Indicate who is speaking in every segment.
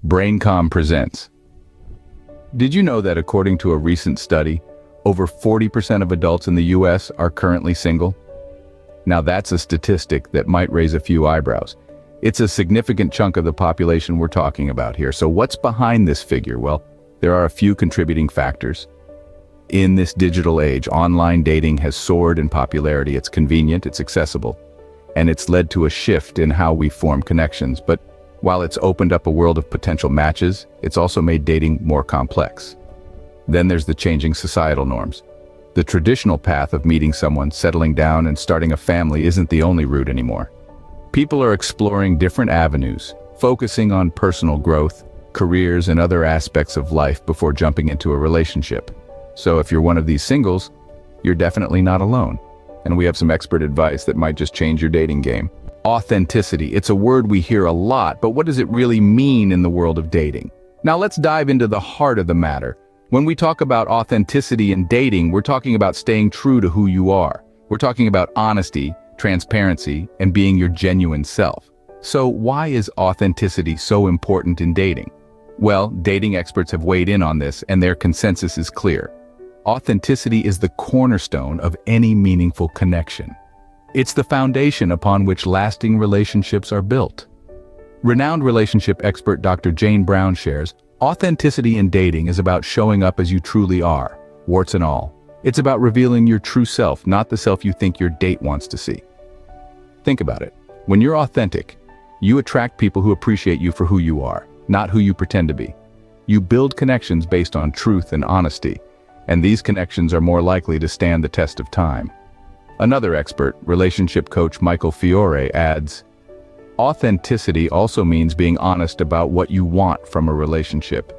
Speaker 1: BRAINCOM presents. Did you know that according to a recent study, over 40% of adults in the US are currently single? Now that's a statistic that might raise a few eyebrows. It's a significant chunk of the population we're talking about here. So what's behind this figure? Well, there are a few contributing factors. In this digital age, online dating has soared in popularity. It's convenient, it's accessible, and it's led to a shift in how we form connections. But while it's opened up a world of potential matches, it's also made dating more complex. Then there's the changing societal norms. The traditional path of meeting someone, settling down, and starting a family isn't the only route anymore. People are exploring different avenues, focusing on personal growth, careers, and other aspects of life before jumping into a relationship. So if you're one of these singles, you're definitely not alone. And we have some expert advice that might just change your dating game. Authenticity. It's a word we hear a lot, but what does it really mean in the world of dating? Now let's dive into the heart of the matter. When we talk about authenticity in dating, we're talking about staying true to who you are. We're talking about honesty, transparency, and being your genuine self. So why is authenticity so important in dating? Well, dating experts have weighed in on this, and their consensus is clear. Authenticity is the cornerstone of any meaningful connection. It's the foundation upon which lasting relationships are built. Renowned relationship expert Dr. Jane Brown shares, authenticity in dating is about showing up as you truly are, warts and all. It's about revealing your true self, not the self you think your date wants to see. Think about it. When you're authentic, you attract people who appreciate you for who you are, not who you pretend to be. You build connections based on truth and honesty, and these connections are more likely to stand the test of time. Another expert, relationship coach Michael Fiore, adds, authenticity also means being honest about what you want from a relationship.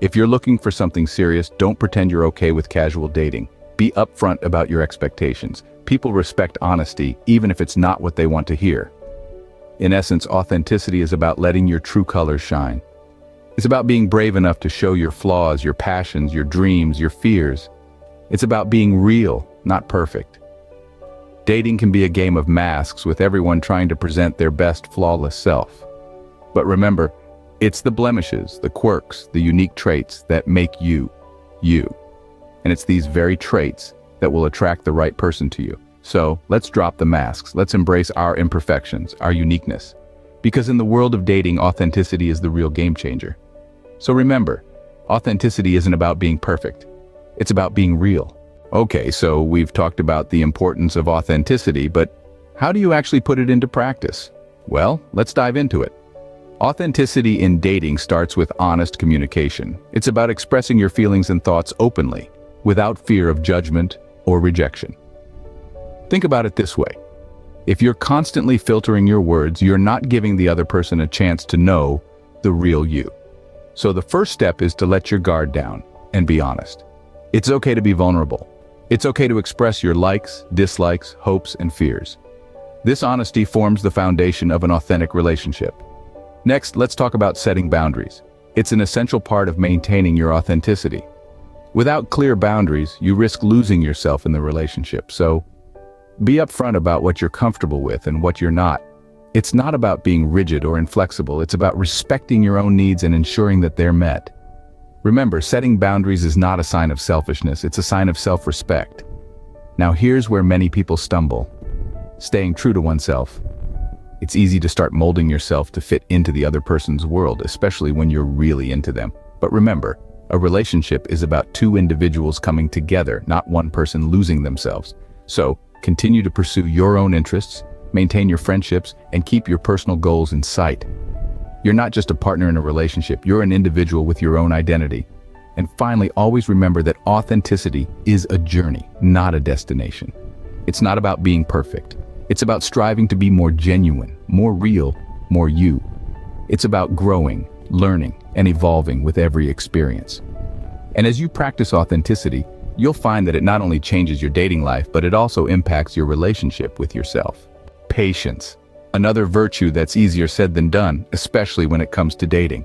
Speaker 1: If you're looking for something serious, don't pretend you're okay with casual dating. Be upfront about your expectations. People respect honesty, even if it's not what they want to hear. In essence, authenticity is about letting your true colors shine. It's about being brave enough to show your flaws, your passions, your dreams, your fears. It's about being real, not perfect. Dating can be a game of masks with everyone trying to present their best flawless self. But remember, it's the blemishes, the quirks, the unique traits that make you, you. And it's these very traits that will attract the right person to you. So let's drop the masks. Let's embrace our imperfections, our uniqueness. Because in the world of dating, authenticity is the real game changer. So remember, authenticity isn't about being perfect. It's about being real. Okay, so we've talked about the importance of authenticity, but how do you actually put it into practice? Well, let's dive into it. Authenticity in dating starts with honest communication. It's about expressing your feelings and thoughts openly, without fear of judgment or rejection. Think about it this way. If you're constantly filtering your words, you're not giving the other person a chance to know the real you. So the first step is to let your guard down and be honest. It's okay to be vulnerable. It's okay to express your likes, dislikes, hopes, and fears. This honesty forms the foundation of an authentic relationship. Next, let's talk about setting boundaries. It's an essential part of maintaining your authenticity. Without clear boundaries, you risk losing yourself in the relationship. So, be upfront about what you're comfortable with and what you're not. It's not about being rigid or inflexible. It's about respecting your own needs and ensuring that they're met. Remember, setting boundaries is not a sign of selfishness, it's a sign of self-respect. Now here's where many people stumble. Staying true to oneself. It's easy to start molding yourself to fit into the other person's world, especially when you're really into them. But remember, a relationship is about two individuals coming together, not one person losing themselves. So, continue to pursue your own interests, maintain your friendships, and keep your personal goals in sight. You're not just a partner in a relationship, you're an individual with your own identity. And finally, always remember that authenticity is a journey, not a destination. It's not about being perfect. It's about striving to be more genuine, more real, more you. It's about growing, learning, and evolving with every experience. And as you practice authenticity, you'll find that it not only changes your dating life, but it also impacts your relationship with yourself. Patience. Another virtue that's easier said than done, especially when it comes to dating.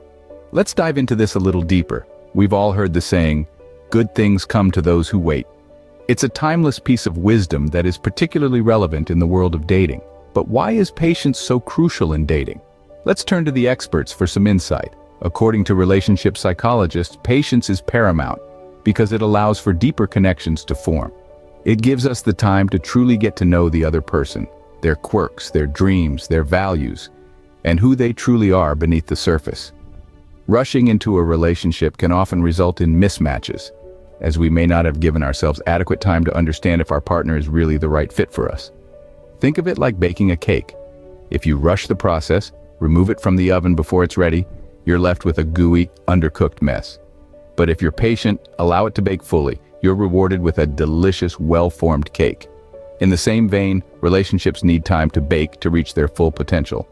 Speaker 1: Let's dive into this a little deeper. We've all heard the saying, good things come to those who wait. It's a timeless piece of wisdom that is particularly relevant in the world of dating. But why is patience so crucial in dating? Let's turn to the experts for some insight. According to relationship psychologists, patience is paramount because it allows for deeper connections to form. It gives us the time to truly get to know the other person, their quirks, their dreams, their values, and who they truly are beneath the surface. Rushing into a relationship can often result in mismatches, as we may not have given ourselves adequate time to understand if our partner is really the right fit for us. Think of it like baking a cake. If you rush the process, remove it from the oven before it's ready, you're left with a gooey, undercooked mess. But if you're patient, allow it to bake fully, you're rewarded with a delicious, well-formed cake. In the same vein, relationships need time to bake to reach their full potential.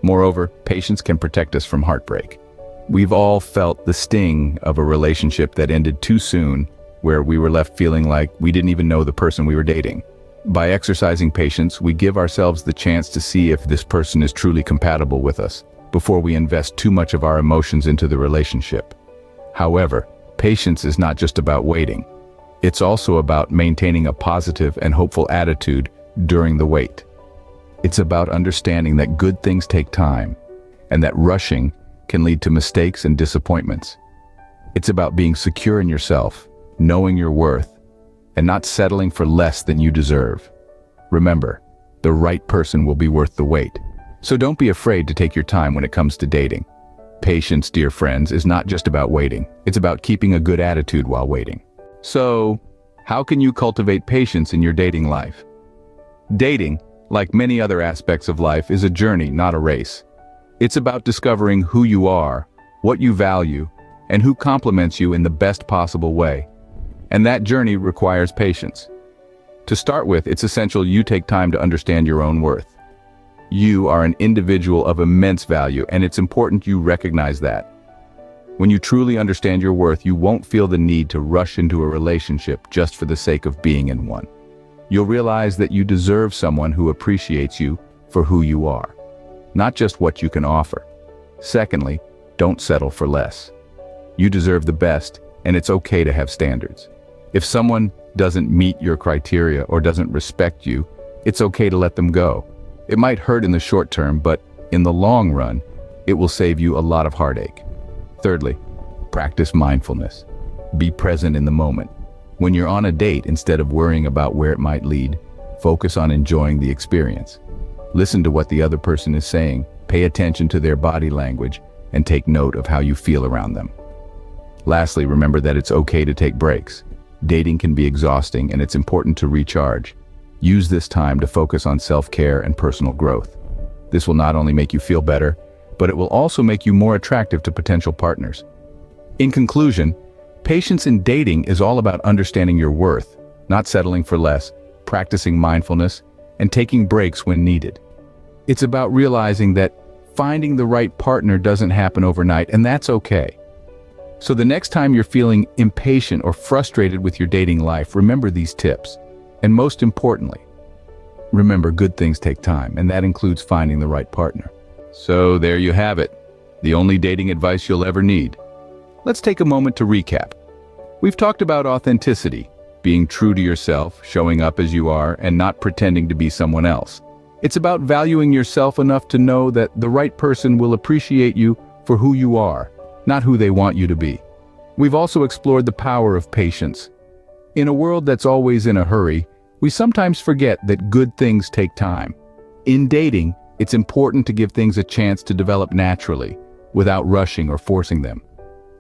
Speaker 1: Moreover, patience can protect us from heartbreak. We've all felt the sting of a relationship that ended too soon, where we were left feeling like we didn't even know the person we were dating. By exercising patience, we give ourselves the chance to see if this person is truly compatible with us, before we invest too much of our emotions into the relationship. However, patience is not just about waiting. It's also about maintaining a positive and hopeful attitude during the wait. It's about understanding that good things take time, and that rushing can lead to mistakes and disappointments. It's about being secure in yourself, knowing your worth, and not settling for less than you deserve. Remember, the right person will be worth the wait. So don't be afraid to take your time when it comes to dating. Patience, dear friends, is not just about waiting. It's about keeping a good attitude while waiting. So, how can you cultivate patience in your dating life? Dating, like many other aspects of life, is a journey, not a race. It's about discovering who you are, what you value, and who complements you in the best possible way. And that journey requires patience. To start with, it's essential you take time to understand your own worth. You are an individual of immense value, and it's important you recognize that. When you truly understand your worth, you won't feel the need to rush into a relationship just for the sake of being in one. You'll realize that you deserve someone who appreciates you for who you are, not just what you can offer. Secondly, don't settle for less. You deserve the best, and it's okay to have standards. If someone doesn't meet your criteria or doesn't respect you, it's okay to let them go. It might hurt in the short term, but in the long run, it will save you a lot of heartache. Thirdly, practice mindfulness. Be present in the moment. When you're on a date, instead of worrying about where it might lead, focus on enjoying the experience. Listen to what the other person is saying, pay attention to their body language, and take note of how you feel around them. Lastly, remember that it's okay to take breaks. Dating can be exhausting, and it's important to recharge. Use this time to focus on self-care and personal growth. This will not only make you feel better, but it will also make you more attractive to potential partners. In conclusion, patience in dating is all about understanding your worth, not settling for less, practicing mindfulness, and taking breaks when needed. It's about realizing that finding the right partner doesn't happen overnight, and that's okay. So the next time you're feeling impatient or frustrated with your dating life, remember these tips. And most importantly, remember good things take time, and that includes finding the right partner. So there you have it, the only dating advice you'll ever need. Let's take a moment to recap. We've talked about authenticity, being true to yourself, showing up as you are, and not pretending to be someone else. It's about valuing yourself enough to know that the right person will appreciate you for who you are, not who they want you to be. We've also explored the power of patience. In a world that's always in a hurry, we sometimes forget that good things take time. In dating, it's important to give things a chance to develop naturally, without rushing or forcing them.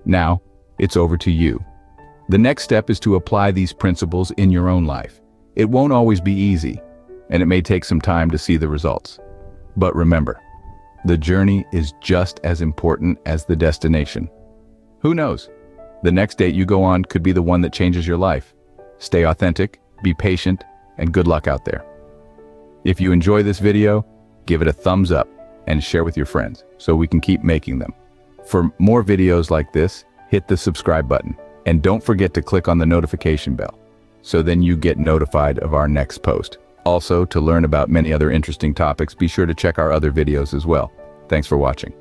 Speaker 1: Now, it's over to you. The next step is to apply these principles in your own life. It won't always be easy, and it may take some time to see the results. But remember, the journey is just as important as the destination. Who knows? The next date you go on could be the one that changes your life. Stay authentic, be patient, and good luck out there. If you enjoy this video, give it a thumbs up and share with your friends so we can keep making them. For more videos like this, hit the subscribe button and don't forget to click on the notification bell so then you get notified of our next post. Also, to learn about many other interesting topics, be sure to check our other videos as well. Thanks for watching.